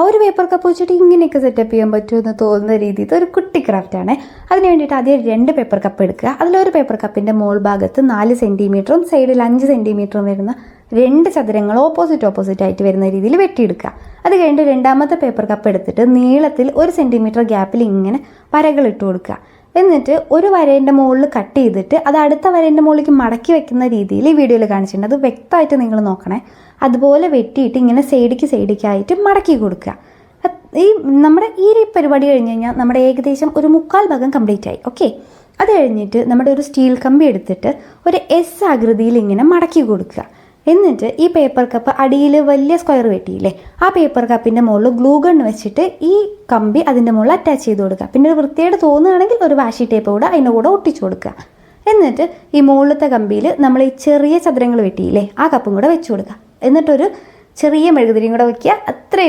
ഒരു paper cup വെച്ചിട്ട് ഇങ്ങനെയൊക്കെ സെറ്റപ്പ് ചെയ്യാൻ പറ്റുമെന്ന് തോന്നുന്ന രീതിയിൽ ഒരു കുട്ടി ക്രാഫ്റ്റാണ്. അതിന് വേണ്ടിയിട്ട് ആദ്യം 2 പേപ്പർ കപ്പ് എടുക്കുക. അതിലൊരു പേപ്പർ കപ്പിൻ്റെ മോൾ ഭാഗത്ത് 4 സെൻറ്റിമീറ്ററും സൈഡിൽ 5 സെൻറ്റിമീറ്ററും വരുന്ന 2 ചതുരങ്ങൾ ഓപ്പോസിറ്റ് ആയിട്ട് വരുന്ന രീതിയിൽ വെട്ടിയെടുക്കുക. അത് കഴിഞ്ഞിട്ട് രണ്ടാമത്തെ പേപ്പർ കപ്പ് എടുത്തിട്ട് നീളത്തിൽ 1 സെൻറ്റിമീറ്റർ ഗ്യാപ്പിൽ ഇങ്ങനെ വരകൾ ഇട്ട് കൊടുക്കുക. എന്നിട്ട് ഒരു വരേൻ്റെ മുകളിൽ കട്ട് ചെയ്തിട്ട് അത് അടുത്ത വരേൻ്റെ മുകളിലേക്ക് മടക്കി വെക്കുന്ന രീതിയിൽ ഈ വീഡിയോയിൽ കാണിച്ചിട്ടുണ്ട്. അത് വ്യക്തമായിട്ട് നിങ്ങൾ നോക്കണേ. അതുപോലെ വെട്ടിയിട്ട് ഇങ്ങനെ സൈഡിക്കായിട്ട് മടക്കി കൊടുക്കുക. നമ്മുടെ ഈ പരിപാടി കഴിഞ്ഞ് കഴിഞ്ഞാൽ നമ്മുടെ ഏകദേശം ഒരു 1/4 ഭാഗം കംപ്ലീറ്റ് ആയി. ഓക്കെ, അത് കഴിഞ്ഞിട്ട് നമ്മുടെ ഒരു സ്റ്റീൽ കമ്പി എടുത്തിട്ട് ഒരു എസ് ആകൃതിയിൽ ഇങ്ങനെ മടക്കി കൊടുക്കുക. എന്നിട്ട് ഈ പേപ്പർ കപ്പ് അടിയിൽ വലിയ സ്ക്വയർ വെട്ടിയില്ലേ, ആ പേപ്പർ കപ്പിൻ്റെ മുകളിൽ ഗ്ലൂ ഗൺ വെച്ചിട്ട് ഈ കമ്പി അതിൻ്റെ മുകളിൽ അറ്റാച്ച് ചെയ്ത് കൊടുക്കുക. പിന്നെ ഒരു വൃത്തിയായിട്ട് തോന്നുകയാണെങ്കിൽ ഒരു വാഷി ടേപ്പ് കൂടെ അതിൻ്റെ കൂടെ ഒട്ടിച്ചു കൊടുക്കുക. എന്നിട്ട് ഈ മുകളിലത്തെ കമ്പിയിൽ നമ്മൾ ഈ ചെറിയ ചതുരങ്ങൾ വെട്ടിയില്ലേ, ആ കപ്പും കൂടെ വെച്ച് കൊടുക്കുക. എന്നിട്ടൊരു ചെറിയ മെഴുകുതിരിയും കൂടെ വയ്ക്കുക. അത്രയും